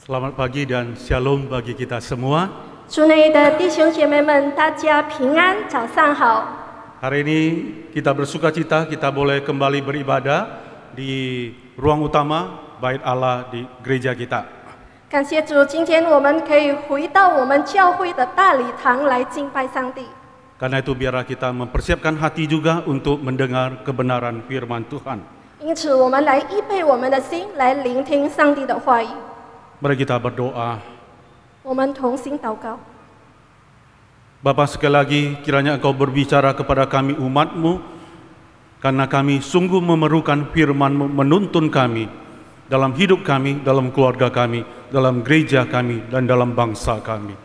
Selamat pagi dan shalom bagi kita semua. 主内的弟兄姐妹们，大家平安，早上好。 Hari ini kita bersuka cita, kita boleh kembali beribadah di ruang utama Bait Allah di gereja kita. 感谢主，今天我们可以回到我们教会的大礼堂来敬拜上帝。 Karena itu biarlah kita mempersiapkan hati juga untuk mendengar kebenaran firman Tuhan. 因此，我们来预备我们的心，来聆听上帝的话语。 Mari kita berdoa. 我们同心祷告。 Bapa, sekali lagi kiranya Engkau berbicara kepada kami umat-Mu, karena kami sungguh memerlukan firman-Mu menuntun kami dalam hidup kami, dalam keluarga kami, dalam gereja kami, dan dalam bangsa kami.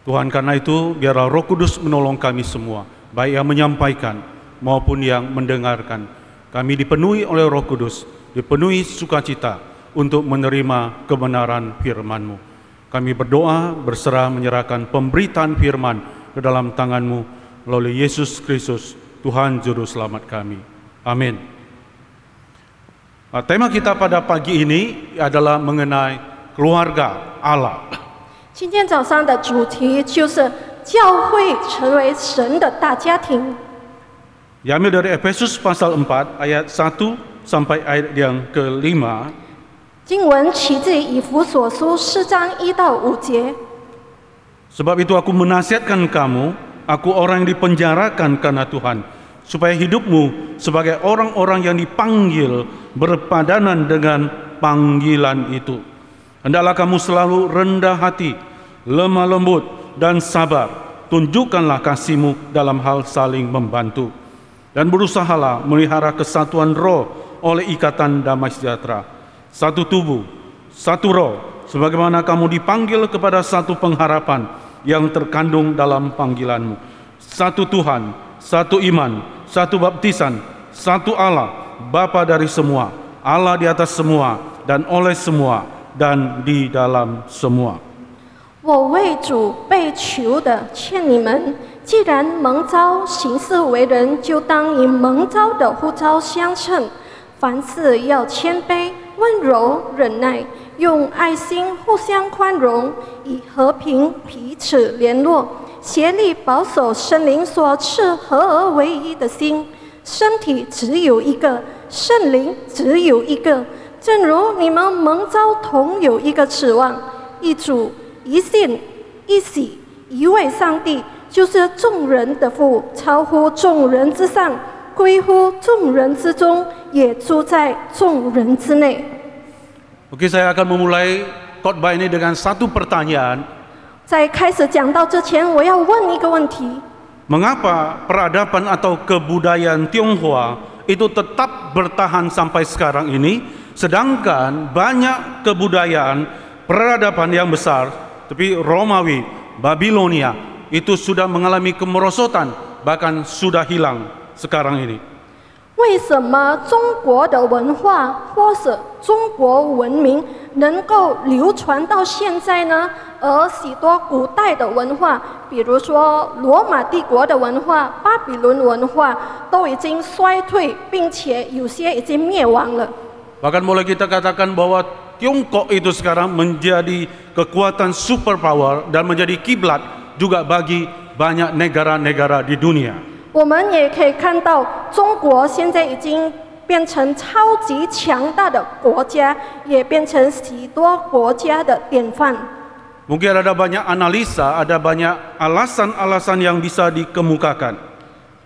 Tuhan, karena itu biarlah Roh Kudus menolong kami semua, baik yang menyampaikan maupun yang mendengarkan. Kami dipenuhi oleh Roh Kudus, dipenuhi sukacita untuk menerima kebenaran firman-Mu. Kami berdoa, berserah menyerahkan pemberitaan firman ke dalam tangan-Mu melalui Yesus Kristus, Tuhan Juru Selamat kami. Amin. Tema kita pada pagi ini adalah mengenai keluarga Allah. 今天早上的主题就是教会成为神的大家庭。 Diambil dari Efesus pasal 4 ayat 1 sampai ayat yang ke-5. 经文起自以弗所书4章1到5节。 Sebab itu aku menasihatkan kamu, aku orang yang dipenjarakan karena Tuhan, supaya hidupmu sebagai orang-orang yang dipanggil berpadanan dengan panggilan itu. Hendaklah kamu selalu rendah hati, lemah lembut, dan sabar. Tunjukkanlah kasihmu dalam hal saling membantu. Dan berusahalah melihara kesatuan roh oleh ikatan damai sejahtera. Satu tubuh, satu roh, sebagaimana kamu dipanggil kepada satu pengharapan yang terkandung dalam panggilanmu. Satu Tuhan, satu iman, satu baptisan, satu Allah, Bapa dari semua, Allah di atas semua, dan oleh semua, dan di dalam semua. 我为主被囚的劝你们，既然蒙召行事为人，就当以蒙召的呼召相称。凡事要谦卑、温柔、忍耐，用爱心互相宽容，以和平彼此联络，协力保守圣灵所赐合而为一的心。身体只有一个，圣灵只有一个，正如你们蒙召同有一个指望，一主、一信、一喜、一位上帝，就是众人的父，超乎众人之上，归乎众人之中，也住在众人之内。 Oke, saya akan memulai khotbah ini dengan satu pertanyaan. 在开始讲到之前，我要问一个问题： Mengapa peradaban atau kebudayaan Tionghoa itu tetap bertahan sampai sekarang ini, sedangkan banyak kebudayaan peradaban yang besar, tapi Romawi, Babilonia, itu sudah mengalami kemerosotan, bahkan sudah hilang sekarang ini. 为什么中国的文化或是中国文明能够流传到现在呢？而许多古代的文化，比如说罗马帝国的文化、巴比伦文化，都已经衰退，并且有些已经灭亡了。 Bahkan boleh kita katakan bahwa Tiongkok itu sekarang menjadi kekuatan superpower dan menjadi kiblat juga bagi banyak negara-negara di dunia. 我们也可以看到，中国现在已经变成超级强大的国家，也变成许多国家的典范。 Mungkin ada banyak analisa, ada banyak alasan-alasan yang bisa dikemukakan.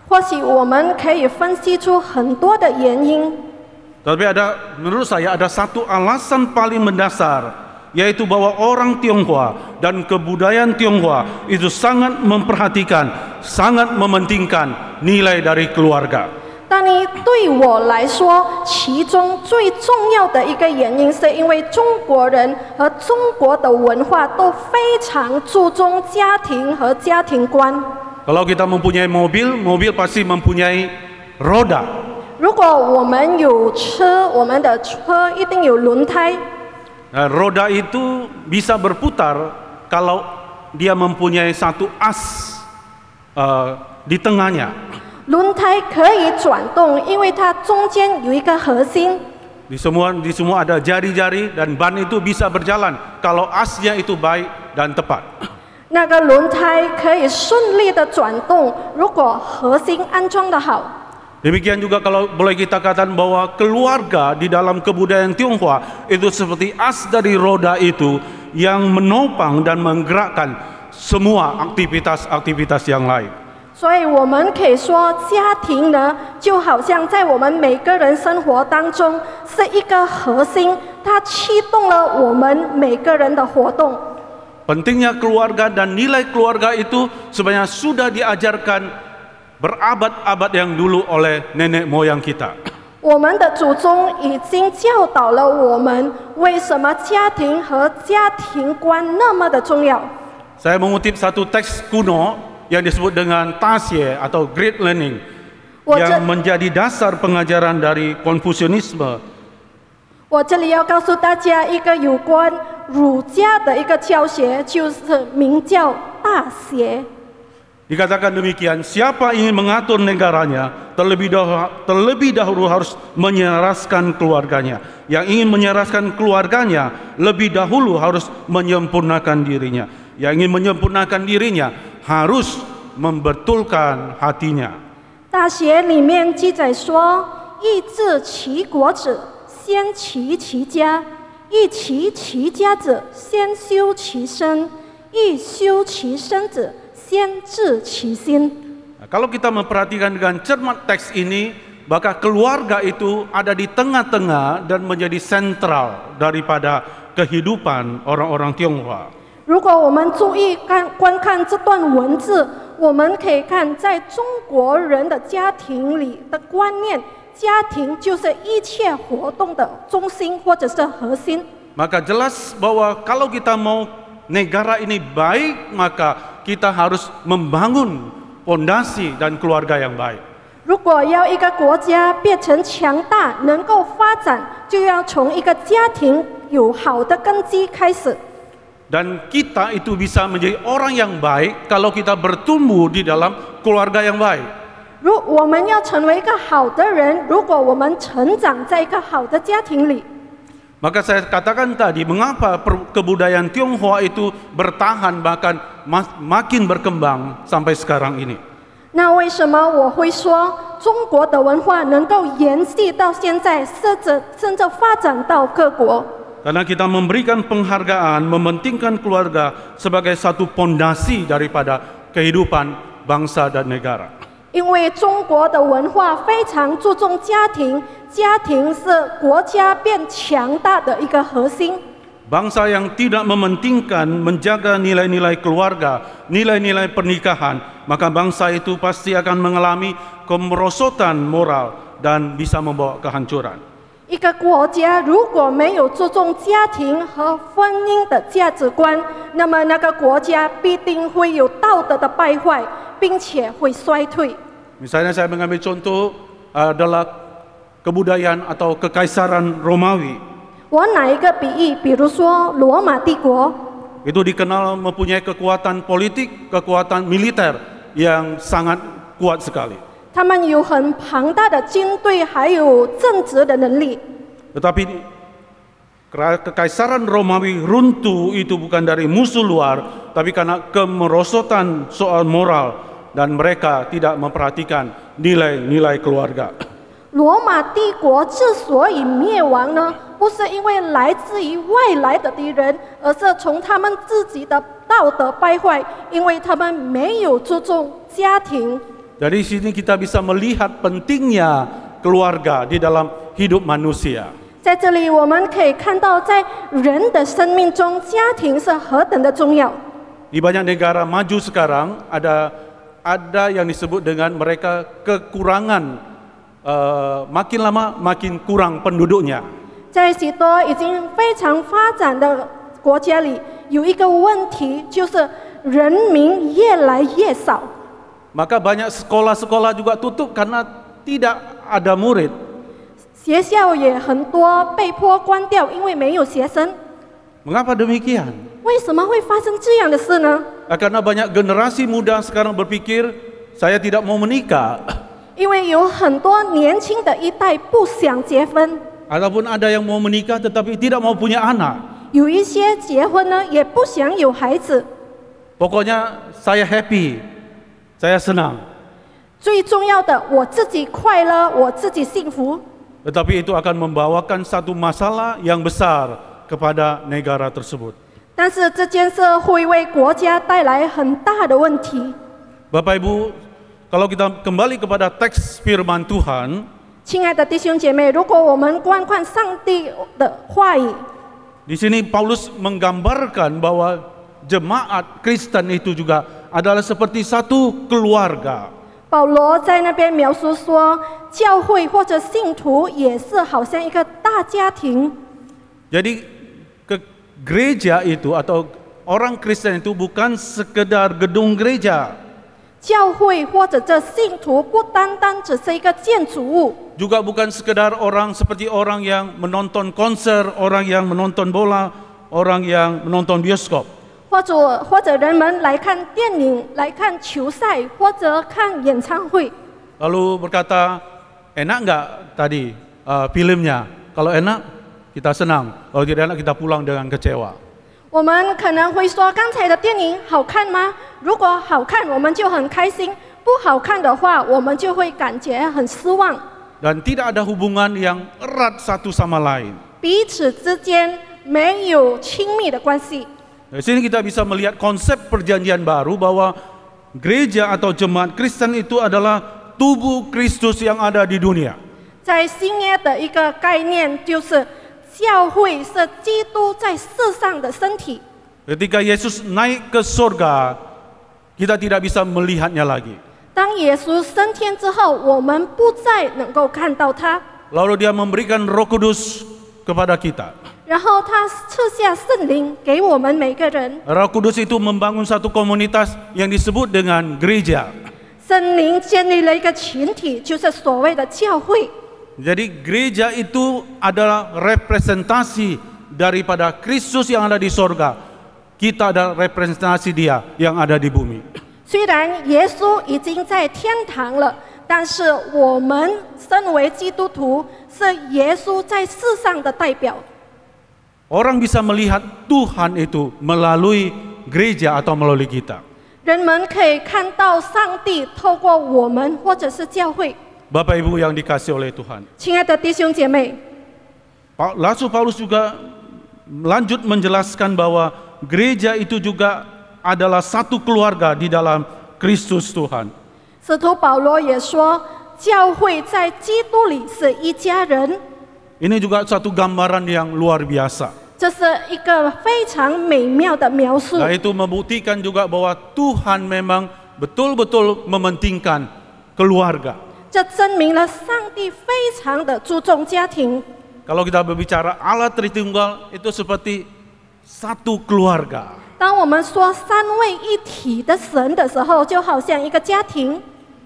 或许我们可以分析出很多的原因， Tapi menurut saya ada satu alasan paling mendasar, yaitu bahwa orang Tionghoa dan kebudayaan Tionghoa itu sangat memperhatikan, sangat mementingkan nilai dari keluarga. 但你对我来说，其中最重要的一个原因，是因为中国人和中国的文化都非常注重家庭和家庭观。 Kalau kita mempunyai mobil, mobil pasti mempunyai roda. 如果我们有车，我们的车一定有轮胎。 Nah, roda itu bisa berputar kalau dia mempunyai satu as di tengahnya. 轮胎可以转动，因为它中间有一个核心。Di semua ada jari-jari dan ban itu bisa berjalan kalau asnya itu baik dan tepat. 那个轮胎可以顺利的转动，如果核心安装的好。 Demikian juga kalau boleh kita katakan bahwa keluarga di dalam kebudayaan Tionghoa itu seperti as dari roda itu yang menopang dan menggerakkan semua aktivitas-aktivitas yang lain. 所以我们可以说，家庭呢，就好像在我们每个人生活当中是一个核心，它驱动了我们每个人的活动。 Pentingnya keluarga dan nilai keluarga itu sebenarnya sudah diajarkan berabad-abad yang dulu oleh nenek moyang kita. 我们的祖宗已经教导了我们，为什么家庭和家庭观那么的重要。 Saya mengutip satu teks kuno yang disebut dengan Taxie atau Great Learning yang menjadi dasar pengajaran dari Konfusianisme. 我这里要告诉大家一个有关儒家的一个教学，就是名叫大学。 Dikatakan demikian, siapa ingin mengatur negaranya terlebih dahulu harus menyeraskan keluarganya. Yang ingin menyeraskan keluarganya lebih dahulu harus menyempurnakan dirinya. Yang ingin menyempurnakan dirinya harus membetulkan hatinya. 大学里面记载说：“欲治其国者，先齐其家；欲齐其家者，先修其身；欲修其身者， 先治其心。” Nah, kalau kita memperhatikan dengan cermat teks ini, maka keluarga itu ada di tengah-tengah dan menjadi sentral daripada kehidupan orang-orang Tionghoa. 如果我们注意观看这段文字，我们可以看在中国人的家庭里的观念，家庭就是一切活动的中心或者是核心。 Maka jelas bahwa kalau kita mau negara ini baik, maka kita harus membangun fondasi dan keluarga yang baik. 如果要一个国家变成强大，能够发展，就要从一个家庭有好的根基开始。 Dan kita itu bisa menjadi orang yang baik kalau kita bertumbuh di dalam keluarga yang baik. 我们要成为一个好的人，如果我们成长在一个好的家庭里。 Maka saya katakan tadi, mengapa kebudayaan Tionghoa itu bertahan bahkan makin berkembang sampai sekarang ini. 那为什么我会说中国的文化能够延续到现在，甚至发展到各国？ Karena kita memberikan penghargaan, mementingkan keluarga sebagai satu pondasi daripada kehidupan bangsa dan negara. 因为中国的文化非常注重家庭，家庭是国家变强大的一个核心。 Bangsa yang tidak mementingkan menjaga nilai-nilai keluarga, nilai-nilai pernikahan, maka bangsa itu pasti akan mengalami kemerosotan moral dan bisa membawa kehancuran. 一个国家如果没有注重家庭和婚姻的价值观，那么那个国家必定会有道德的败坏，并且会衰退。 Misalnya saya mengambil contoh adalah kebudayaan atau kekaisaran Romawi. 我拿一个比喻，比如说罗马帝国， Itu dikenal mempunyai kekuatan politik, kekuatan militer yang sangat kuat sekali. 他们有很庞大的军队，还有政治的能力。 Tetapi kekaisaran Romawi runtuh itu bukan dari musuh luar, tapi karena kemerosotan soal moral dan mereka tidak memperhatikan nilai-nilai keluarga. 罗马帝国之所以灭亡呢，不是因为来自于外来的敌人，而是从他们自己的道德败坏，因为他们没有注重家庭。 Dari sini kita bisa melihat pentingnya keluarga di dalam hidup manusia. 在这里，我们可以看到，在人的生命中，家庭是何等的重要。 Di banyak negara maju sekarang ada yang disebut dengan mereka kekurangan, makin lama makin kurang penduduknya. 在许多已经非常发展的国家里，有一个问题，就是人民越来越少。 Maka banyak sekolah-sekolah juga tutup karena tidak ada murid. 学校也很多被迫关掉，因为没有学生。 Mengapa demikian? 为什么会发生这样的事呢？ Karena banyak generasi muda sekarang berpikir saya tidak mau menikah. 因为有很多年轻的一代不想结婚。Ataupun ada yang mau menikah tetapi tidak mau punya anak. 有一些结婚呢，也不想有孩子。 Pokoknya saya happy, saya senang. 最重要的，我自己快乐，我自己幸福。 Tetapi itu akan membawakan satu masalah yang besar kepada negara tersebut. 但是这件事会为国家带来很大的问题。 Bapak Ibu, kalau kita kembali kepada teks firman Tuhan, 亲爱的弟兄姐妹，如果我们观看上帝的话语， di sini Paulus menggambarkan bahwa jemaat Kristen itu juga adalah seperti satu keluarga. 保罗在那边描述说，教会或者信徒也是好像一个大家庭。 Jadi gereja itu atau orang Kristen itu bukan sekedar gedung gereja, 教会或者这信徒不单单只是一个建筑物， juga bukan sekedar orang seperti orang yang menonton konser, orang yang menonton bola, orang yang menonton bioskop. 或者人们来看电影、来看球赛，或者看演唱会。 Lalu berkata, enak nggak tadi filmnya? Kalau enak, kita senang. Kalau tidak enak, kita pulang dengan kecewa. 我们可能会说，刚才的电影好看吗？如果好看，我们就很开心；不好看的话，我们就会感觉很失望。 Dan tidak ada hubungan yang erat satu sama lain. 彼此之间没有亲密的关系。 Di sini kita bisa melihat konsep perjanjian baru bahwa gereja atau jemaat Kristen itu adalah tubuh Kristus yang ada di dunia. 在新约的一个概念就是教会是基督在世上的身体。 Ketika Yesus naik ke surga, kita tidak bisa melihatnya lagi. 当耶稣升天之后，我们不再能够看到他， Lalu dia memberikan Roh Kudus kepada kita. 然后他赐下圣灵给我们每个人。 Roh Kudus itu membangun satu komunitas yang disebut dengan gereja. 圣灵建立了一个群体，就是所谓的教会。 Jadi gereja itu adalah representasi daripada Kristus yang ada di sorga. Kita adalah representasi Dia yang ada di bumi. 虽然耶稣已经在天堂了，但是我们身为基督徒，是耶稣在世上的代表。 Orang bisa melihat Tuhan itu melalui gereja atau melalui kita. 人们可以看到上帝透过我们或者是教会。 Bapak Ibu yang dikasihi oleh Tuhan. 亲爱的弟兄姐妹， Rasul Paulus juga lanjut menjelaskan bahwa gereja itu juga adalah satu keluarga di dalam Kristus Tuhan. 使徒保罗也说，教会在基督里是一家人。 Ini juga satu gambaran yang luar biasa. 这是一个非常美妙的描述。 Nah, itu membuktikan juga bahwa Tuhan memang betul-betul mementingkan keluarga. 这证明了上帝非常的注重家庭。 Kalau kita berbicara Allah Tritunggal itu seperti satu keluarga. 当我们说三位一体的神的时候，就好像一个家庭。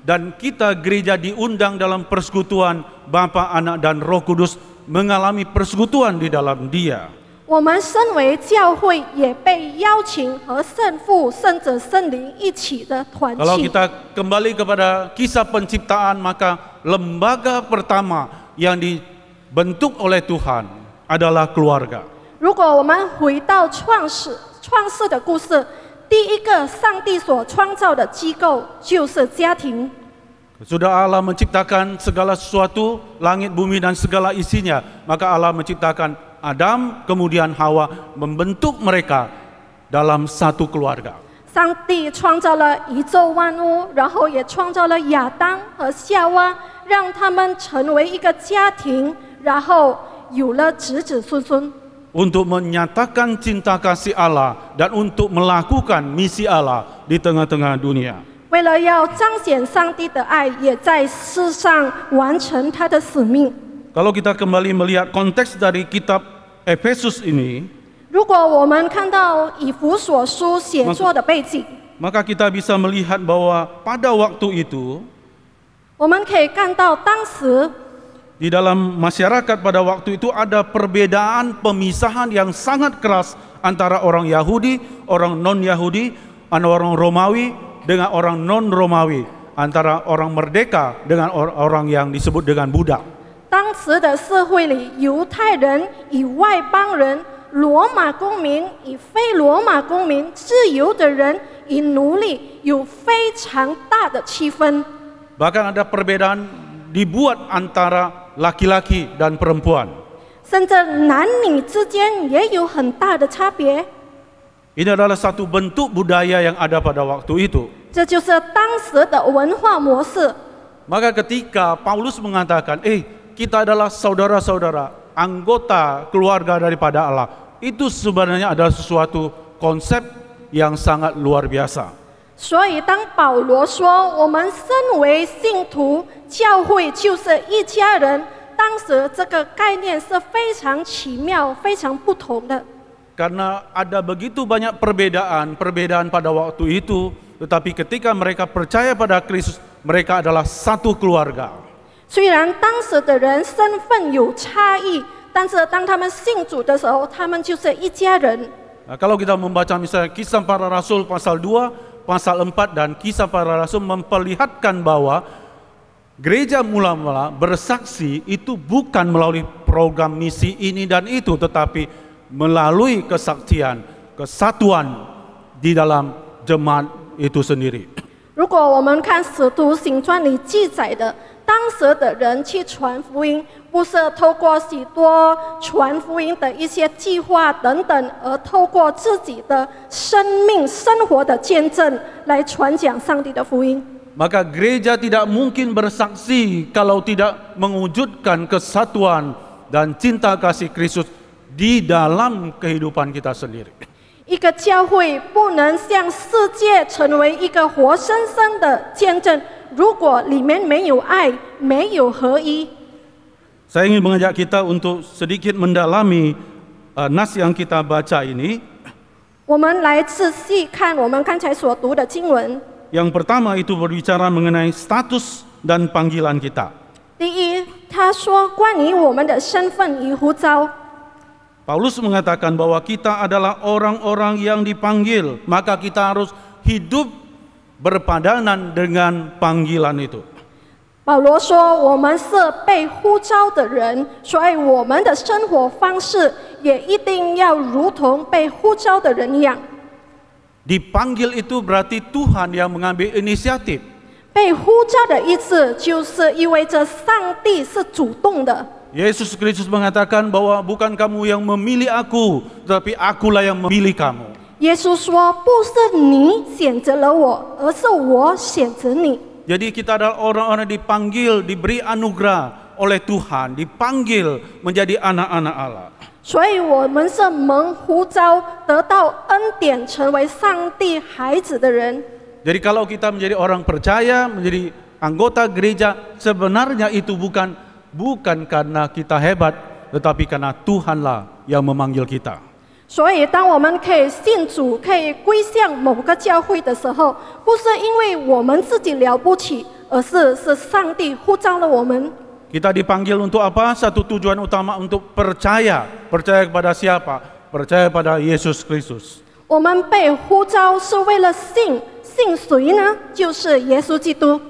Dan kita gereja diundang dalam persekutuan Bapa, Anak, dan Roh Kudus mengalami persekutuan di dalam Dia. 我们身为教会，也被邀请和圣父、圣子、圣灵一起的团 Kalau 契。 kita kembali kepada kisah penciptaan, maka lembaga pertama yang dibentuk oleh Tuhan adalah keluarga. 如果我们回到创世的故事，第一个上帝所创造的机构就是家庭。 Sudah Allah menciptakan segala sesuatu, langit, bumi, dan segala isinya. Maka Allah menciptakan Adam, kemudian Hawa, membentuk mereka dalam satu keluarga. 上帝创造了宇宙万物，然后也创造了亚当和夏娃，让他们成为一个家庭，然后有了子子孙孙。 Untuk menyatakan cinta kasih Allah dan untuk melakukan misi Allah di tengah-tengah dunia. 为了要彰显上帝的爱，也在世上完成他的使命。 Kalau kita kembali melihat konteks dari kitab Efesus ini, 如果我们看到以弗所书写作的背景， maka kita bisa melihat bahwa pada waktu itu 我们可以看到当时 di dalam masyarakat pada waktu itu ada perbedaan pemisahan yang sangat keras antara orang Yahudi, orang non-Yahudi, orang Romawi dengan orang non-Romawi, antara orang merdeka dengan orang yang disebut dengan budak. 当时的社会里，犹太人与外邦人、罗马公民与非罗马公民、自由的人与奴隶有非常大的区分。 Bahkan ada perbedaan dibuat antara laki-laki dan perempuan. 甚至男女之间也有很大的差别。 Ini adalah satu bentuk budaya yang ada pada waktu itu. 这就是当时的文化模式。 Maka ketika Paulus mengatakan, kita adalah saudara-saudara, anggota keluarga daripada Allah, itu sebenarnya adalah sesuatu konsep yang sangat luar biasa. 所以当保罗说我们身为信徒，教会就是一家人，当时这个概念是非常奇妙、非常不同的。 Karena ada begitu banyak perbedaan pada waktu itu, tetapi ketika mereka percaya pada Kristus, mereka adalah satu keluarga. 虽然当时的人身份有差异，但是当他们信主的时候，他们就是一家人。 Nah, kalau kita membaca misalnya Kisah Para Rasul pasal 2, pasal 4 dan Kisah Para Rasul memperlihatkan bahwa gereja mula-mula bersaksi itu bukan melalui program misi ini dan itu, tetapi melalui kesaksian, kesatuan di dalam jemaat itu sendiri. 如果我们看《使徒行传》里记载的，当时的人去传福音，不是透过许多传福音的一些计划等等，而透过自己的生命生活的见证来传讲上帝的福音。 Maka gereja tidak mungkin bersaksi kalau tidak mewujudkan kesatuan dan cinta kasih Kristus di dalam kehidupan kita sendiri. 一个教会不能向世界成为一个活生生的见证，如果里面没有爱，没有合一。 Saya ingin mengajak kita untuk sedikit mendalami nas yang kita baca ini. 我们来仔细看我们刚才所读的经文。 Yang pertama itu berbicara mengenai status dan panggilan kita. 第一，他说关于我们的身份与呼召。 Paulus mengatakan bahwa kita adalah orang-orang yang dipanggil, maka kita harus hidup berpadanan dengan panggilan itu. 保罗说我们是被呼召的人，所以我们的生活方式也一定要如同被呼召的人一样。 Dipanggil itu berarti Tuhan yang mengambil inisiatif. 被呼召的意思就是意味着上帝是主动的。 Yesus Kristus mengatakan bahwa bukan kamu yang memilih aku, tetapi akulah yang memilih kamu. 耶稣说：“不是你选择了我，而是我选择你。” Jadi kita adalah orang-orang dipanggil, diberi anugerah oleh Tuhan, dipanggil menjadi anak-anak Allah. 所以我们是蒙呼召，得到恩典，成为上帝孩子的人。 Jadi kalau kita menjadi orang percaya, menjadi anggota gereja, sebenarnya itu bukan karena kita hebat, tetapi karena Tuhanlah yang memanggil kita. 所以，当我们可以信主、可以归向某个教会的时候，不是因为我们自己了不起，而是上帝呼召了我们。 Kita dipanggil untuk apa? Satu tujuan utama untuk percaya. Percaya kepada siapa? Percaya pada Yesus Kristus. 我们被呼召是为了信谁呢？就是耶稣基督。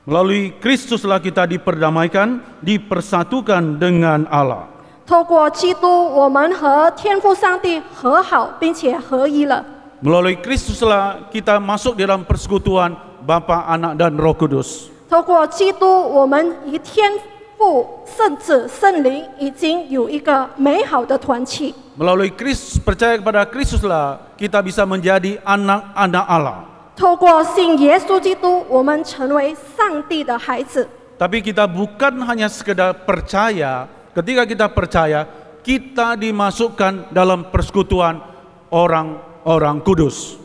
Melalui Kristuslah kita diperdamaikan, dipersatukan dengan Allah. 透过基督，我们和天父上帝和好，并且合一了。 Melalui Kristuslah kita masuk dalam persekutuan Bapa, Anak dan Roh Kudus. 透过基督，我们与天父、圣子、圣灵已经有一个美好的团契。 Melalui Kristus, percaya kepada Kristuslah kita bisa menjadi anak-anak Allah. 透过信耶稣基督，我们成为上帝的孩子。 Tapi kita bukan hanya sekedar percaya. Ketika kita percaya, kita dimasukkan dalam persekutuan orang-orang kudus.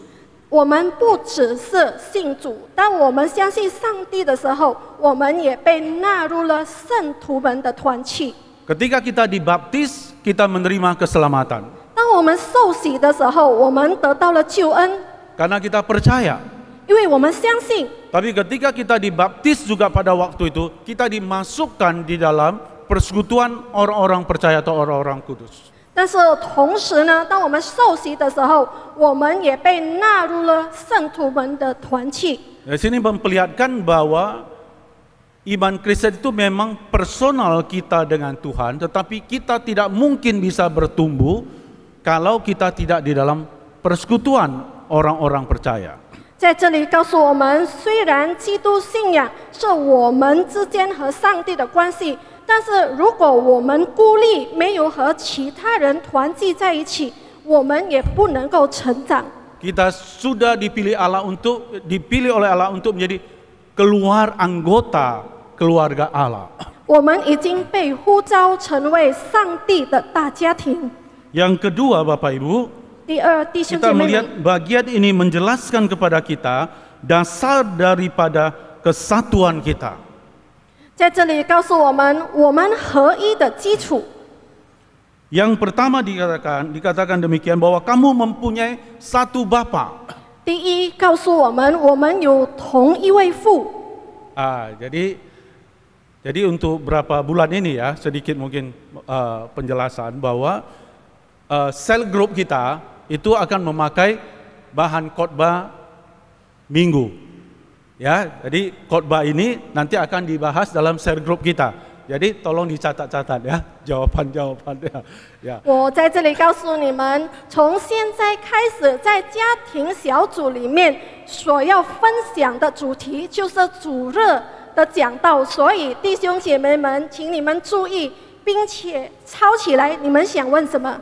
我们不只是信主，当我们相信上帝的时候，我们也被纳入了圣徒们的团契。 Ketika kita dibaptis, kita menerima keselamatan. 当我们受洗的时候，我们得到了救恩， Karena kita percaya. 因为我们相信。 Tapi ketika kita dibaptis juga pada waktu itu, kita dimasukkan di dalam persekutuan orang-orang percaya atau orang-orang kudus. 但是同时呢，当我们受洗的时候，我们也被纳入了圣徒们的团契。 Di sini memperlihatkan bahwa iman Kristen itu memang personal kita dengan Tuhan, tetapi kita tidak mungkin bisa bertumbuh kalau kita tidak di dalam persekutuan orang-orang percaya. 在这里告诉我们，虽然基督信仰是我们之间和上帝的关系，但是如果我们孤立，没有和其他人团聚在一起，我们也不能够成长。 Kita sudah dipilih oleh Allah untuk menjadi anggota keluarga Allah. 我们已经被呼召成为上帝的大家庭。 Yang kedua, Bapak Ibu, 第二，弟兄 kita 姐妹 melihat 们， bagian ini menjelaskan kepada kita dasar daripada kesatuan kita. 在这里告诉我们，我们合一的基础。 Yang pertama dikatakan demikian bahwa kamu mempunyai satu Bapa. 第一，告诉我们，我们有同一位父。 Jadi untuk berapa bulan ini ya, sedikit mungkin penjelasan bahwa sel group kita itu akan memakai bahan khotbah minggu. Ya, jadi khotbah ini nanti akan dibahas dalam sel group kita. Jadi tolong dicatat-catat ya jawaban-jawabannya. Ya. 我在这里告诉你们，从现在开始，在家庭小组里面所要分享的主题就是主日的讲道，所以弟兄姐妹们，请你们注意，并且抄起来。你们想问什么？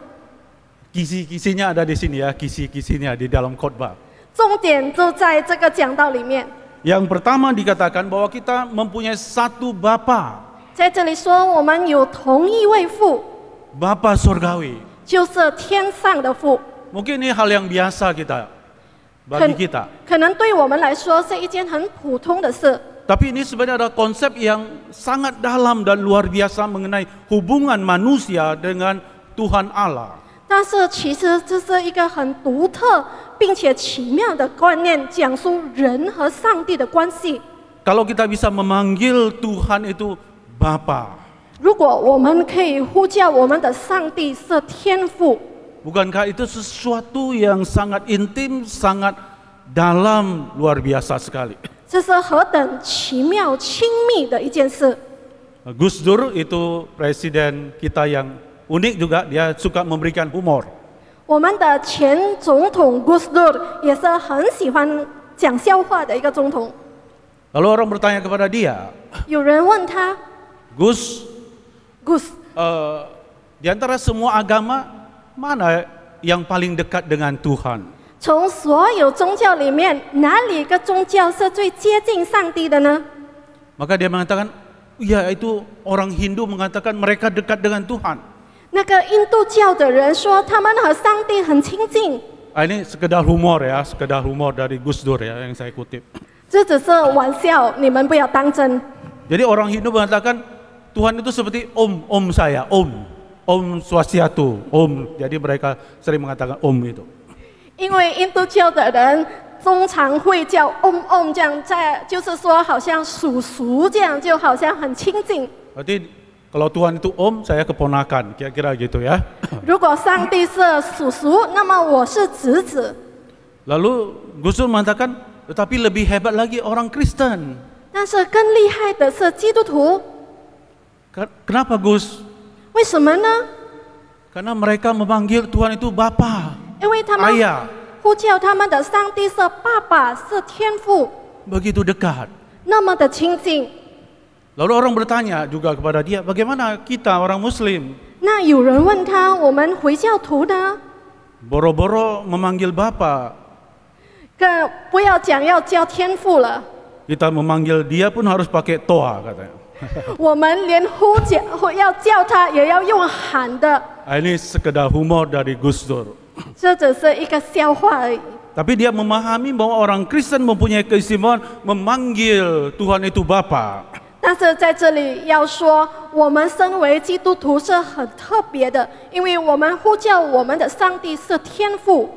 Kisi-kisinya ada di sini ya, kisi-kisinya di dalam khotbah. 重点就在这个讲道里面。 Yang pertama dikatakan bahwa kita mempunyai satu Bapa. 在这里说，我们有同一位父， Bapa surgawi. 就是天上的父。 Mungkin ini hal yang biasa bagi kita. 可能对我们来说是一件很普通的事， Tapi ini sebenarnya ada konsep yang sangat dalam dan luar biasa mengenai hubungan manusia dengan Tuhan Allah. 但是其实这是一个很独特并且奇妙的观念，讲述人和上帝的关系。 Kalau kita bisa memanggil Tuhan itu Bapa, 如果我们可以呼叫我们的上帝是天父， bukankah itu sesuatu yang sangat intim, sangat dalam, luar biasa sekali. 这是何等奇妙亲密的一件事。 Gus Dur itu presiden kita yang unik juga, dia suka memberikan humor. 我们的前总统 Gus Dur 也是很喜欢讲笑话的一个总统。 Lalu orang bertanya kepada dia, 有人问他 Gus, ，Gus， di antara semua agama mana yang paling dekat dengan Tuhan? 从所有宗教里面，哪里一个宗教是最接近上帝的呢？ Maka dia mengatakan, ya itu orang Hindu mengatakan mereka dekat dengan Tuhan. 那个印度教的人说，他们和上帝很亲近。 Ini sekedar humor ya, sekedar humor dari Gus Dur ya yang saya kutip. 这只是玩笑，你们不要当真。 Jadi orang Hindu mengatakan Tuhan itu seperti om saya, om Swastiastu, om. Jadi mereka sering mengatakan om itu. 因为印度教的人通常会叫om 这样，就是说好像叔叔这样，就好像很亲近。 Berarti kalau Tuhan itu om, saya keponakan, kira-kira gitu ya. 如果上帝是叔叔，那么我是侄子。 Lalu Gus Dur mengatakan, tetapi lebih hebat lagi orang Kristen. 但是更厉害的是基督徒， Kenapa Gus? 为什么呢？ Karena mereka memanggil Tuhan itu Bapa, 因为他们 Ayah, 呼叫他们的上帝是爸爸，是天父， begitu dekat. 那么的亲近。 Lalu orang bertanya juga kepada dia, bagaimana kita orang Muslim? 那有人问他，我们回教徒呢？ Boro-boro memanggil Bapa, 更不要讲要叫天父了， kita memanggil dia pun harus pakai toa katanya. 我们连要叫他也要用喊的， Ini sekedar humor dari Gus Dur. 这只是一个笑话而已。 Tapi dia memahami bahwa orang Kristen mempunyai keistimewaan memanggil Tuhan itu Bapa. 但是在这里要说，我们身为基督徒是很特别的，因为我们呼叫我们的上帝是天父。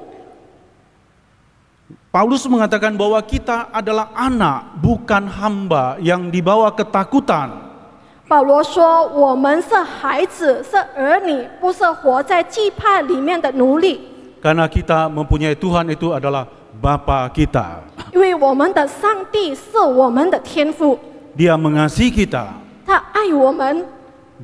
Paulus mengatakan bahwa kita adalah anak, bukan hamba yang dibawa ketakutan. 保罗说，我们是孩子，是儿女，不是活在惧怕里面的奴隶。 Karena kita mempunyai Tuhan itu adalah Bapa kita. 因为我们的上帝是我们的天父。Dia mengasihi kita, 他爱我们，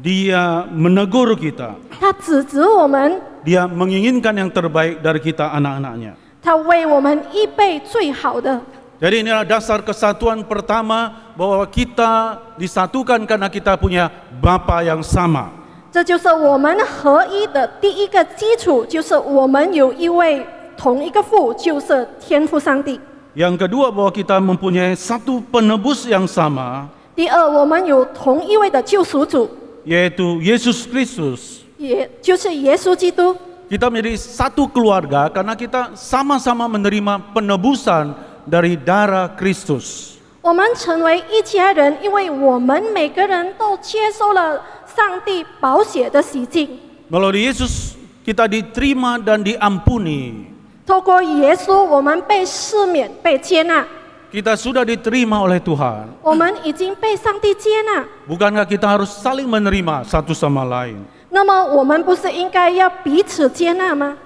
Dia menegur kita, 他指责我们， Dia menginginkan yang terbaik dari kita anak-anaknya. 他为我们预备最好的。 Jadi inilah dasar kesatuan pertama, bahwa kita disatukan karena kita punya Bapa yang sama. 这就是我们合一的第一个基础，就是我们有一位同一个父，就是天父上帝。 Yang kedua, bahwa kita mempunyai satu penebus yang sama, 第二，我们有同一位的救赎主， yaitu Yesus Kristus. 也就是耶稣基督。 Kita menjadi satu keluarga karena kita sama-sama menerima penebusan dari darah Kristus. 我们成为一家人，因为我们每个人都接受了上帝宝血的洗净。 Melalui Yesus kita diterima dan diampuni. 透过耶稣，我们被赦免、被接纳。 Kita sudah diterima oleh Tuhan. 我们已经被上帝接纳。 Bukankah kita harus saling menerima satu sama lain? 那么，我们不是应该要彼此接纳吗？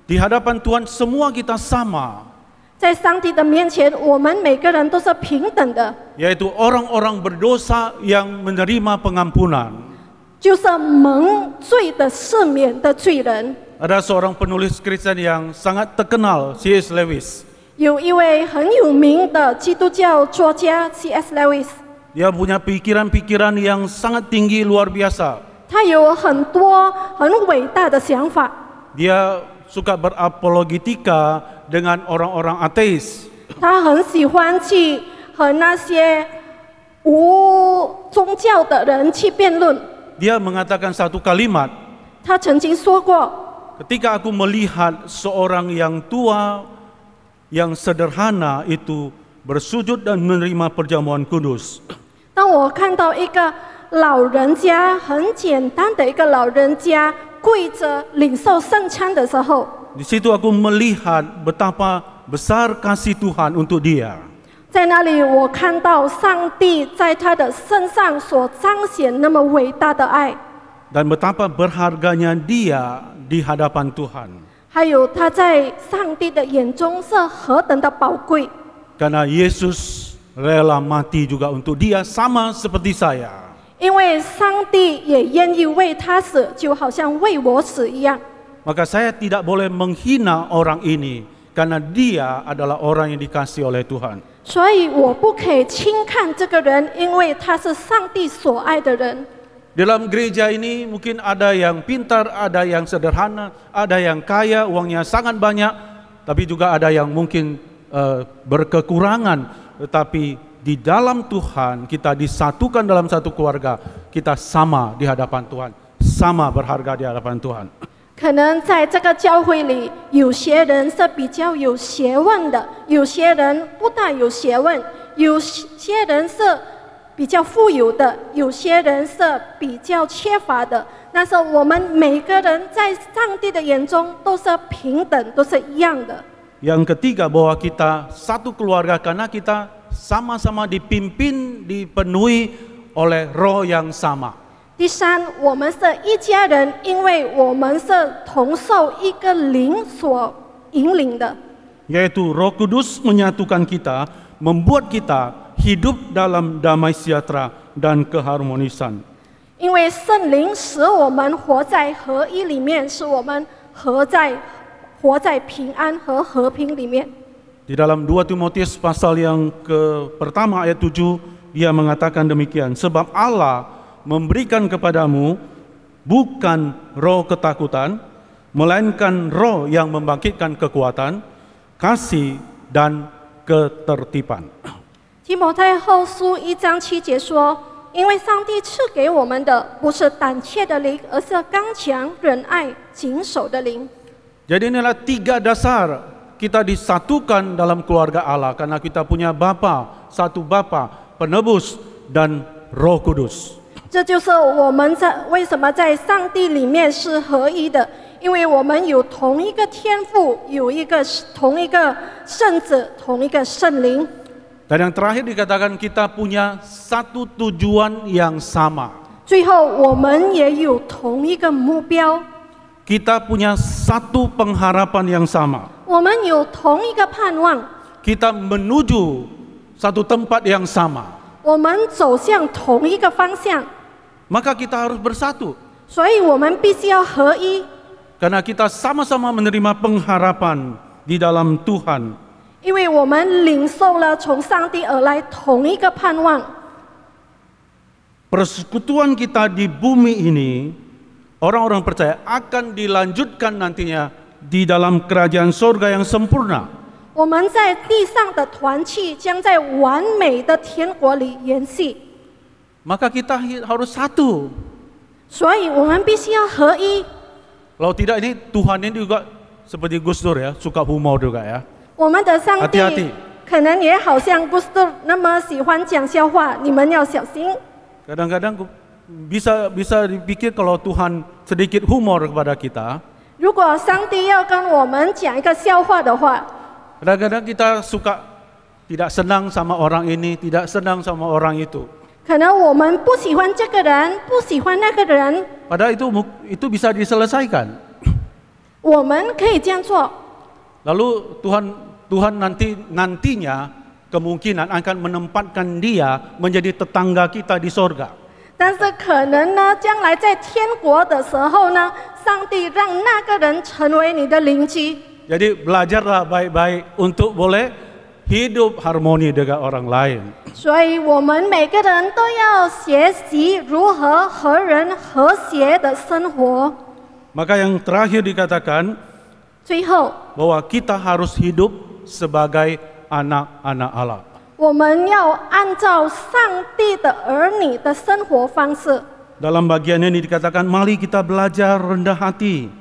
Di hadapan Tuhan semua kita sama, 在上帝的面前，我们每个人都是平等的， yaitu orang-orang berdosa yang menerima pengampunan. 就是蒙罪的赦免的罪人。 Ada seorang penulis Kristen yang sangat terkenal, C.S. Lewis. 有一位很有名的基督教作家 C.S. Lewis， Dia punya pikiran-pikiran yang sangat tinggi, luar biasa. 他有很多很伟大的想法。 Dia suka berapologetika dengan orang-orang ateis. 他很喜欢去和那些无宗教的人去辩论。 Dia mengatakan satu kalimat, 他曾经说过， ketika aku melihat seorang yang tua, yang sederhana itu bersujud dan menerima perjamuan kudus, 当我看到一个老人家很简单的一个老人家跪着领受圣餐的时候， di situ aku melihat betapa besar kasih Tuhan untuk dia. 在那里我看到上帝在他的身上所彰显那么伟大的爱， Dan betapa berharganya dia di hadapan Tuhan. 还有他在上帝的眼中是何等的宝贵。 Karena Yesus rela mati juga untuk dia, sama seperti saya. 因为上帝也愿意为他死，就好像为我死一样。 Maka saya tidak boleh menghina orang ini, karena dia adalah orang yang dikasihi oleh Tuhan. 所以我不可以轻看这个人，因为他是上帝所爱的人。 Dalam gereja ini mungkin ada yang pintar, ada yang sederhana, ada yang kaya, uangnya sangat banyak, tapi juga ada yang mungkin berkekurangan. Tetapi di dalam Tuhan kita disatukan dalam satu keluarga, kita sama di hadapan Tuhan, sama berharga di hadapan Tuhan. 可能在这个教会里，有些人是比较有学问的，有些人不大有学问，有些人是比较富有的，有些人是比较缺乏的。但是我们每个人在上帝的眼中都是平等，都是一样的。 Yang ketiga, bahwa kita satu keluarga karena kita sama-sama dipimpin, dipenuhi oleh roh yang sama. 第三，我们是一家人，因为我们是同受一个灵所引领的。 Yaitu Roh Kudus menyatukan kita, membuat kita hidup dalam damai sejahtera dan keharmonisan. 因为圣灵使我们活在合一里面，使我们活在平安和和平里面。 Di dalam 2 Timotius pasal yang pertama ayat 7, dia mengatakan demikian, sebab Allah memberikan kepadamu bukan roh ketakutan, melainkan roh yang membangkitkan kekuatan, kasih dan ketertiban. 提摩太后书1章7节说：“因为上帝赐给我们的不是胆怯的灵，而是刚强、忍爱、谨守的灵。” Jadi inilah 3 dasar kita disatukan dalam keluarga Allah karena kita punya Bapa, satu Bapa, penebus dan Roh Kudus. 这就是我们为什么在上帝里面是合一的，因为我们有同一个天父，有同一个圣子，同一个圣灵。 Dan yang terakhir dikatakan kita punya satu tujuan yang sama. 最后，我们也有同一个目标， Kita punya satu pengharapan yang sama. 我们有同一个盼望， Kita menuju satu tempat yang sama. 我们走向同一个方向， maka kita harus bersatu. 所以我们必须要合一， Karena kita sama-sama menerima pengharapan di dalam Tuhan. 因为我们领受了从上帝而来同一个盼望。 Persekutuan kita di bumi ini, orang-orang percaya akan dilanjutkan nantinya di dalam kerajaan surga yang sempurna. 我们在地上的团契将在完美的天国里延续， Maka kita harus satu. 所以我们必须要合一。 Kalau tidak ini Tuhan ini juga seperti Gus Dur ya, suka humor juga ya. 我们的上帝 Hati-hati 可能也好像 Gusto 那么喜欢讲笑话，你们要小心。 Kadang-kadang bisa dipikir kalau Tuhan sedikit humor kepada kita. 如果上帝要跟我们讲一个笑话的话， Kadang-kadang kita suka tidak senang sama orang ini, tidak senang sama orang itu. 可能我们不喜欢这个人，不喜欢那个人， Padahal itu bisa diselesaikan. 我们可以这样做。 Lalu Tuhan nantinya kemungkinan akan menempatkan dia menjadi tetangga kita di sorga. 但是可能呢，将来在天国的时候呢，上帝让那个人成为你的邻居。 Jadi belajarlah baik-baik untuk boleh hidup harmoni dengan orang lain. 所以我们每个人都要学习如何和人和谐的生活。 Maka yang terakhir dikatakan 最后， bahwa kita harus hidup sebagai anak-anak Allah. 我们要按照上帝的儿女的生活方式。 Dalam bagian ini dikatakan mari kita belajar rendah hati.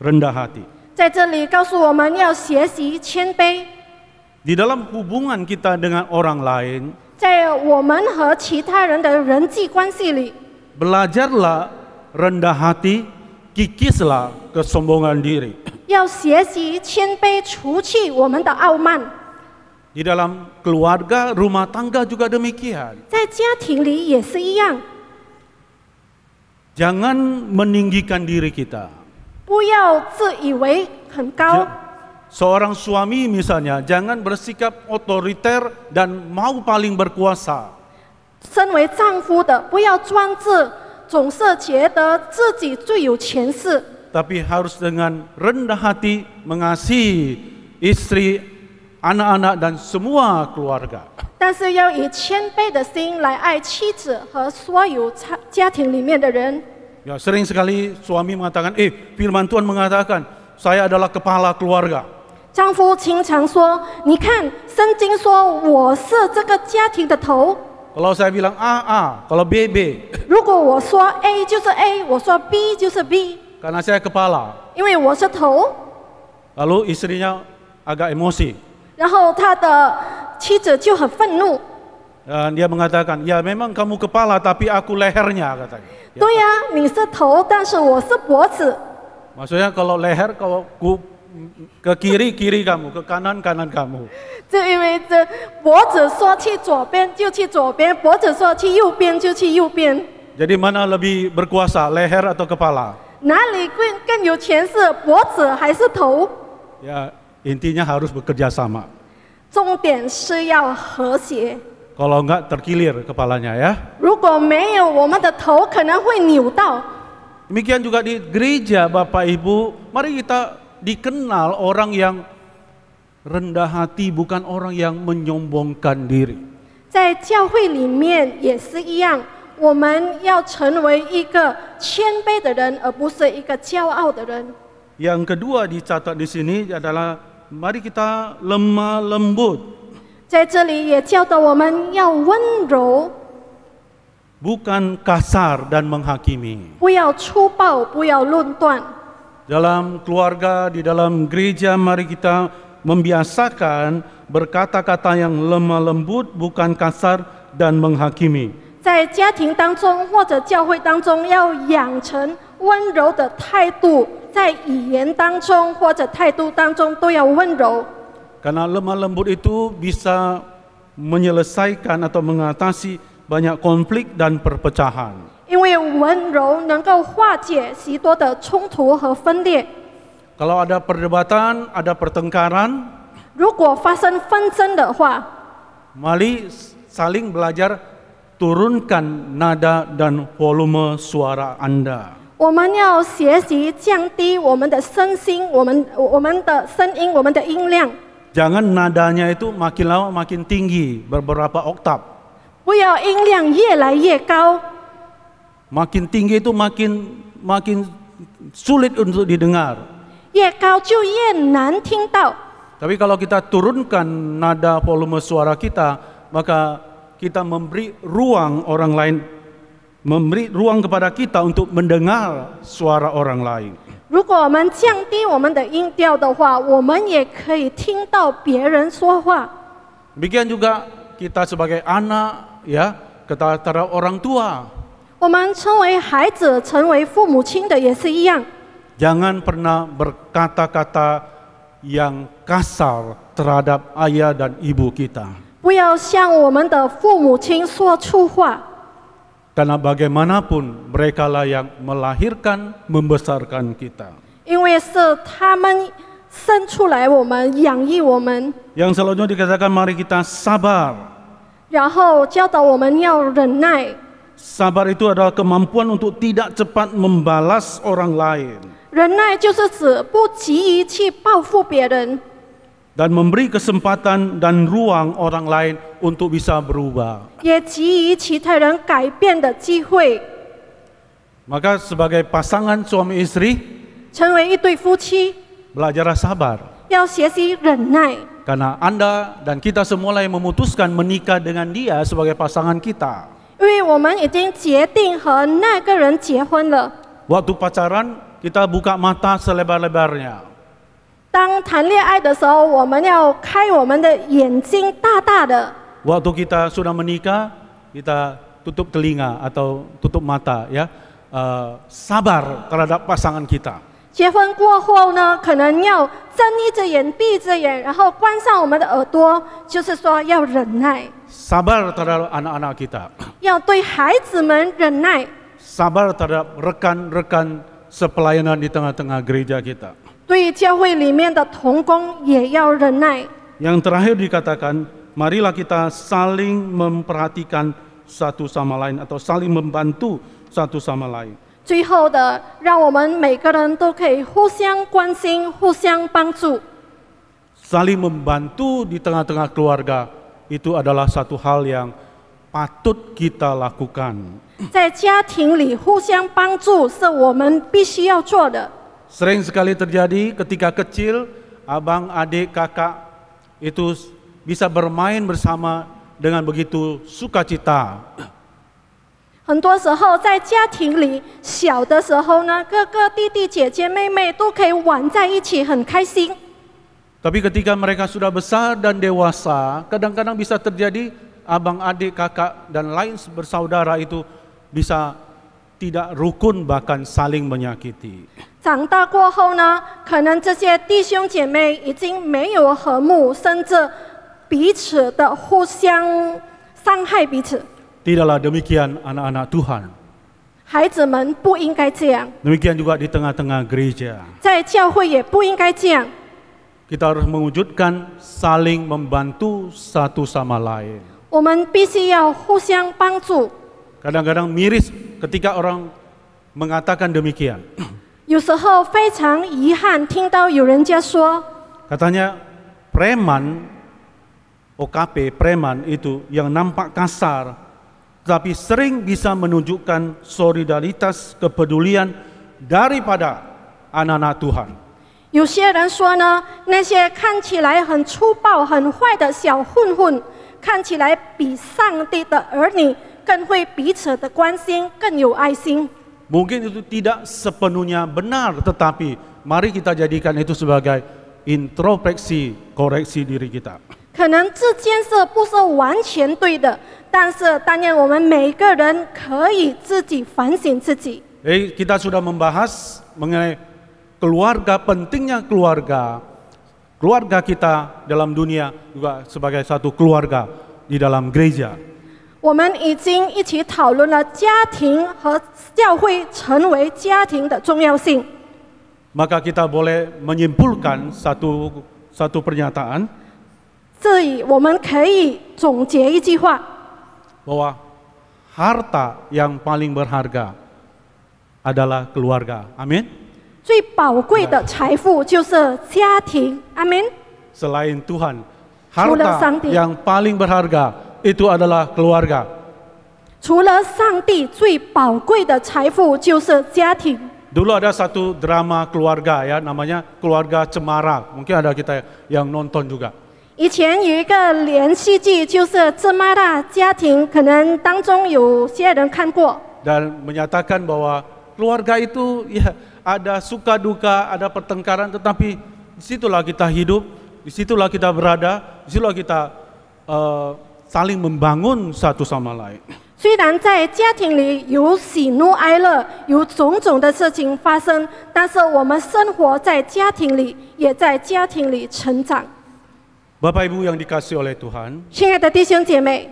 Rendah hati. 在这里告诉我们要学习谦卑， Di dalam hubungan kita dengan orang lain, 在我们和其他人的人际关系里， belajarlah rendah hati, kikislah kesombongan diri. 要学习谦卑，除去我们的傲慢。 Di dalam keluarga, rumah tangga juga demikian. 在家庭里也是一样， Jangan meninggikan diri kita. 不要自以为很高。 Seorang suami misalnya, jangan bersikap otoriter dan mau paling berkuasa. 身为丈夫的，不要专制，总是觉得自己最有权势， Tapi harus dengan rendah hati mengasihi istri, anak-anak dan semua keluarga. 但是要以谦卑的心来爱妻子和所有家庭里面的人。 Ya, sering sekali suami mengatakan, firman Tuhan mengatakan, saya adalah kepala keluarga. 丈夫经常说：“你看，圣经说我是这个家庭的头。 Kalau saya bilang A, kalau B, B. 如果我说 A 就是 A， 我说 B 就是 B， Karena saya kepala. 因为我是头。” Lalu istrinya agak emosi. 然后他的妻子就很愤怒。 Dan dia mengatakan, ya memang kamu kepala tapi aku lehernya katanya. 对呀，你是头，但是我是脖子。 Maksudnya kalau leher, kalau ke kiri, kiri kamu, ke kanan, kanan kamu. 就因为这脖子说去左边就去左边，脖子说去右边就去右边。 Jadi mana lebih berkuasa, leher atau kepala? 哪里更有权势，脖子还是头？ Ya intinya harus bekerja sama. 重点是要和谐。 Kalau enggak terkilir kepalanya ya. 如果没有，我们的头可能会扭到。 Demikian juga di gereja Bapak Ibu, mari kita dikenal orang yang rendah hati, bukan orang yang menyombongkan diri. 在教会里面也是一样，我们要成为一个谦卑的人，而不是一个骄傲的人。 Yang kedua dicatat di sini adalah mari kita lemah lembut. 在这里也教导我们要温柔， Bukan kasar dan menghakimi. 不要粗暴，不要论断。 Dalam keluarga, di dalam gereja, mari kita membiasakan berkata-kata yang lemah lembut, bukan kasar dan menghakimi. 在家庭当中或者教会当中，要养成温柔的态度，在语言当中或者态度当中都要温柔。 Karena lemah lembut itu bisa menyelesaikan atau mengatasi banyak konflik dan perpecahan. 因为温柔能够化解许多的冲突和分裂。 Kalau ada perdebatan, ada pertengkaran, 如果发生纷争的话， mari saling belajar turunkan nada dan volume suara Anda. 我们要学习降低我们的声心，我们的声音，我们的音量。 Jangan nadanya itu makin lama makin tinggi, beberapa oktav. 不要音量越来越高， Makin tinggi itu makin sulit untuk didengar. 越高就越难听到。 Tapi kalau kita turunkan nada volume suara kita, maka kita memberi ruang orang lain, memberi ruang kepada kita untuk mendengar suara orang lain. 如果我们降低我们的音调的话，我们也可以听到别人说话。 Demikian juga kita sebagai anak, ya, terhadap orang tua. 我们成为孩子、成为父母亲的也是一样， Jangan pernah berkata-kata yang kasar terhadap ayah dan ibu kita. 不要向我们的父母亲说粗话， Karena bagaimanapun merekalah yang melahirkan, membesarkan kita. 因为是他们生出来我们、养育我们， Yang selanjutnya dikatakan mari kita sabar. 然后教导我们要忍耐。 Sabar itu adalah kemampuan untuk tidak cepat membalas orang lain 忍耐就是指不急于去报复别人， dan memberi kesempatan dan ruang orang lain untuk bisa berubah. 也给予其他人改变的机会。 Maka sebagai pasangan suami istri, 成为一对夫妻， belajarlah sabar. 要学习忍耐， Karena Anda dan kita semua yang memutuskan menikah dengan dia sebagai pasangan kita. 因为我们已经决定和那个人结婚了。 Waktu pacaran, kita buka mata selebar-lebarnya. 当谈恋爱的时候，我们要开我们的眼睛大大的。 Waktu kita sudah menikah, kita tutup telinga atau tutup mata, ya. Sabar terhadap pasangan kita. 结婚过后呢，可能要睁一只眼闭一只眼，然后关上我们的耳朵，就是说要忍耐， Sabar terhadap anak-anak kita. 要对孩子们忍耐， Sabar terhadap rekan-rekan sepelayanan di tengah-tengah gereja kita. 对教会里面的同工也要忍耐。 Yang terakhir dikatakan, marilah kita saling memperhatikan satu sama lain atau saling membantu satu sama lain. 最后的，让我们每个人都可以互相关心、互相帮助。 Saling membantu di tengah-tengah keluarga itu adalah satu hal yang patut kita lakukan. 在家庭里互相帮助是我们必须要做的。 Sering sekali terjadi ketika kecil, abang, adik, kakak itu bisa bermain bersama dengan begitu sukacita. 很多时候在家庭里，小的时候呢，哥哥、弟弟、姐姐、妹妹都可以玩在一起，很开心。 Tapi ketika mereka sudah besar dan dewasa, kadang-kadang bisa terjadi abang, adik, kakak, dan lain bersaudara itu bisa tidak rukun bahkan saling menyakiti. 长大过后呢，可能这些弟兄姐妹已经没有和睦，甚至彼此的互相伤害彼此。 Tidaklah demikian anak-anak Tuhan. 孩子们不应该这样， Demikian juga di tengah-tengah gereja. 在教会也不应该这样。 Kita harus mewujudkan saling membantu satu sama lain. 我们必须要互相帮助。 Kadang-kadang miris ketika orang mengatakan demikian. 有时候非常遗憾听到有人家说， Katanya preman, OKP, preman itu yang nampak kasar, tapi sering bisa menunjukkan solidaritas, kepedulian daripada anak-anak Tuhan. 有些人说呢，那些看起来很粗暴、很坏的小混混，看起来比上帝的儿女更会彼此的关心，更有爱心。 Mungkin itu tidak sepenuhnya benar, tetapi mari kita jadikan itu sebagai introspeksi, koreksi diri kita. 可能这件事不是完全对的，但是但愿我们每个人可以自己反省自己。 Kita sudah membahas mengenai keluarga, pentingnya keluarga. Keluarga kita dalam dunia juga sebagai satu keluarga di dalam gereja. 我们已经一起讨论了家庭和教会成为家庭的重要性。 Maka kita boleh menyimpulkan satu pernyataan. 这里我们可以总结一句话： bahwa harta yang paling berharga adalah keluarga. Amin. 最宝贵的财富就是家庭。阿门。 Selain Tuhan, Sudah harta Sangti. yang paling berharga itu adalah keluarga. 除了上帝，最宝贵的财富就是家庭。 Dulu ada satu drama keluarga ya, namanya Keluarga Cemara. Mungkin ada kita yang nonton juga. 以前有一个连续剧，就是《芝麻大家庭》，可能当中有些人看过。 Dan menyatakan bahwa keluarga itu ya ada suka duka, ada pertengkaran, tetapi disitulah kita hidup, disitulah kita berada, disitulah kita saling membangun satu sama lain. 虽然在家庭里有喜怒哀乐，有种种的事情发生，但是我们生活在家庭里，也在家庭里成长。 Bapak Ibu yang dikasihi oleh Tuhan, 亲爱的弟兄姐妹，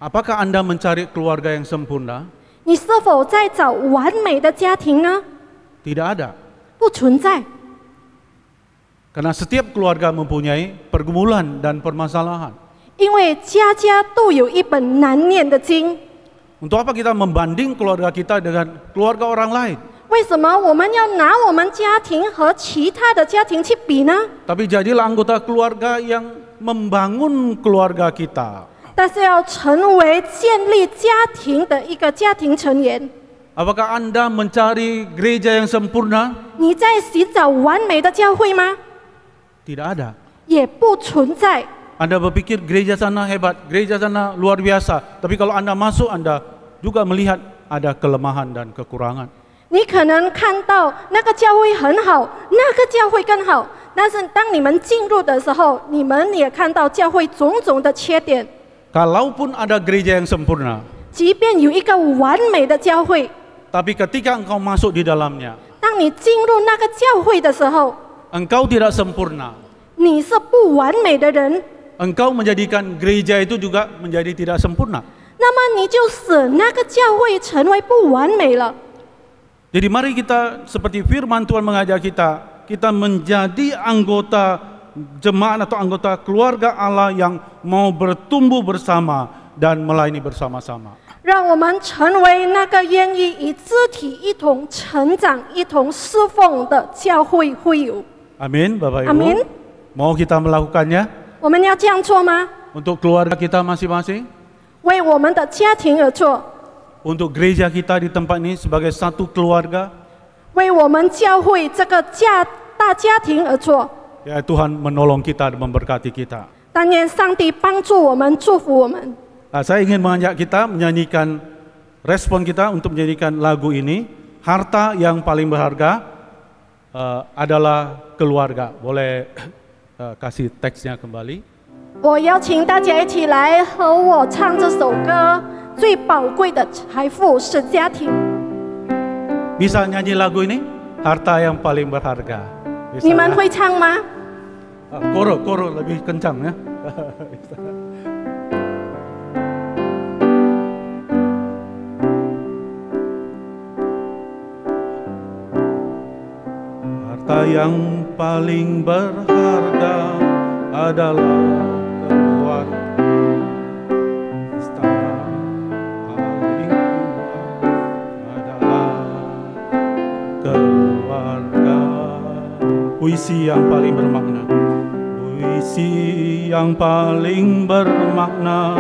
apakah Anda mencari keluarga yang sempurna? 你是否在找完美的家庭呢？ Tidak ada. 不存在， Karena setiap keluarga mempunyai pergumulan dan permasalahan. 因为家家都有一本难念的经。 Untuk apa kita membanding keluarga kita dengan keluarga orang lain? 为什么我们要拿我们家庭和其他的家庭去比呢？ Tapi jadilah anggota keluarga yang membangun keluarga kita. 但是要成为建立家庭的一个家庭成员。 Apakah Anda mencari gereja yang sempurna? 你在寻找完美的教会吗？ Tidak ada. 也不存在。 Anda berpikir gereja sana hebat, gereja sana luar biasa. Tapi kalau Anda masuk, Anda juga melihat ada kelemahan dan kekurangan. 你可能看到那个教会很好，那个教会更好，但是当你们进入的时候，你们也看到教会种种的缺点。 Kalaupun ada gereja yang sempurna, 即便有一个完美的教会， tapi ketika engkau masuk di dalamnya, 当你进入那个教会的时候， engkau tidak sempurna. 你是不完美的人， Engkau menjadikan gereja itu juga menjadi tidak sempurna. 那么你就使那个教会成为不完美了。 Jadi mari kita seperti firman Tuhan mengajak kita, kita menjadi anggota jemaat atau anggota keluarga Allah yang mau bertumbuh bersama dan melayani bersama-sama. 让我们成为那个愿意与肢体一同成长、一同侍奉的教会会友。 Amin, Bapak Ibu. Amin. Mau kita melakukannya 我们要这样做吗？ untuk keluarga kita masing-masing, 为我们的家庭而做， untuk gereja kita di tempat ini sebagai satu keluarga. 为我们教会这个大家庭而做。 Ya Tuhan menolong kita dan memberkati kita. 但愿上帝帮助我们，祝福我们。 Nah, saya ingin mengajak kita menyanyikan respon kita untuk menyanyikan lagu ini. Harta yang paling berharga adalah keluarga. Boleh kasih teksnya kembali. 我邀请大家一起来和我唱这首歌。最宝贵的财富是家庭。 Bisa nyanyi lagu ini? Harta yang paling berharga. Bisa, 你们会唱吗？ Koro lebih kencang ya. Harta yang paling berharga adalah keluarga. Istana paling adalah keluarga. Puisi yang paling bermakna. Puisi yang paling bermakna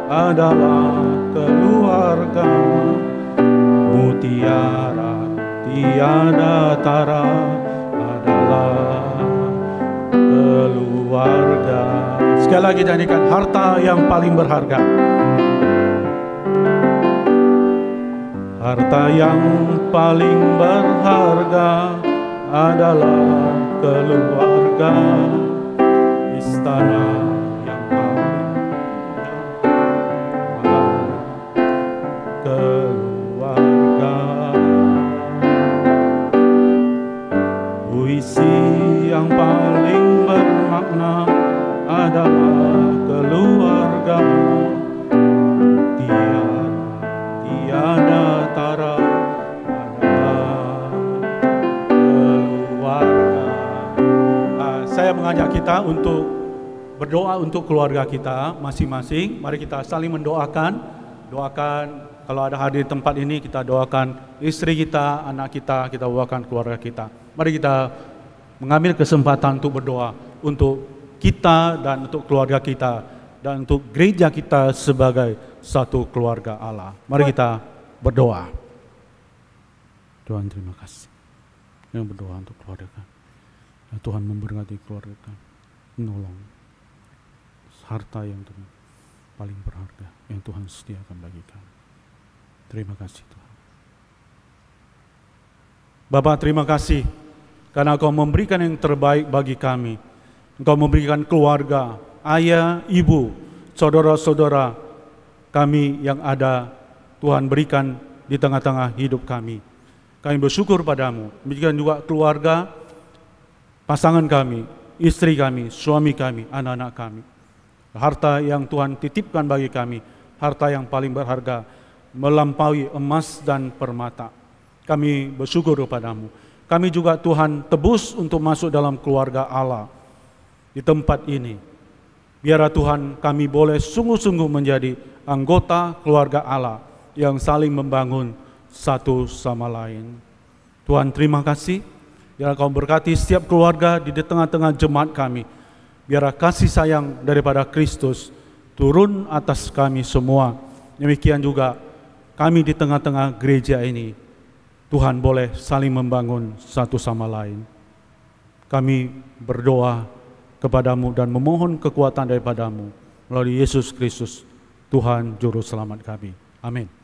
adalah keluarga. Mutiara tiada tara adalah keluarga. Sekali lagi nyanyikan harta yang paling berharga. Harta yang paling berharga adalah keluarga. Istana yang paling indah keluarga. Puisi yang paling bermakna adalah keluarga. Tiada tara adalah keluarga. Saya mengajak kita untuk berdoa untuk keluarga kita masing-masing. Mari kita saling mendoakan. Doakan, kalau ada hadir di tempat ini, kita doakan istri kita, anak kita doakan keluarga kita. Mari kita mengambil kesempatan untuk berdoa untuk kita dan untuk keluarga kita dan untuk gereja kita sebagai satu keluarga Allah. Mari kita berdoa. Tuhan, terima kasih yang berdoa untuk keluarga kami. Ya, Tuhan memberkati keluarga kami, menolong harta yang paling berharga yang Tuhan sediakan bagi kami. Terima kasih Tuhan. Bapa, terima kasih karena Engkau memberikan yang terbaik bagi kami. Engkau memberikan keluarga, ayah, ibu, saudara-saudara kami yang ada, Tuhan berikan di tengah-tengah hidup kami. Kami bersyukur padamu. Demikian juga keluarga, pasangan kami, istri kami, suami kami, anak-anak kami. Harta yang Tuhan titipkan bagi kami, harta yang paling berharga, melampaui emas dan permata. Kami bersyukur kepadamu. Kami juga Tuhan tebus untuk masuk dalam keluarga Allah di tempat ini. Biar Tuhan kami boleh sungguh-sungguh menjadi anggota keluarga Allah yang saling membangun satu sama lain. Tuhan, terima kasih. Biar Kau berkati setiap keluarga di tengah-tengah jemaat kami. Biar kasih sayang daripada Kristus turun atas kami semua. Demikian juga kami di tengah-tengah gereja ini, Tuhan boleh saling membangun satu sama lain. Kami berdoa kepadamu dan memohon kekuatan daripadamu melalui Yesus Kristus, Tuhan Juru Selamat kami. Amin.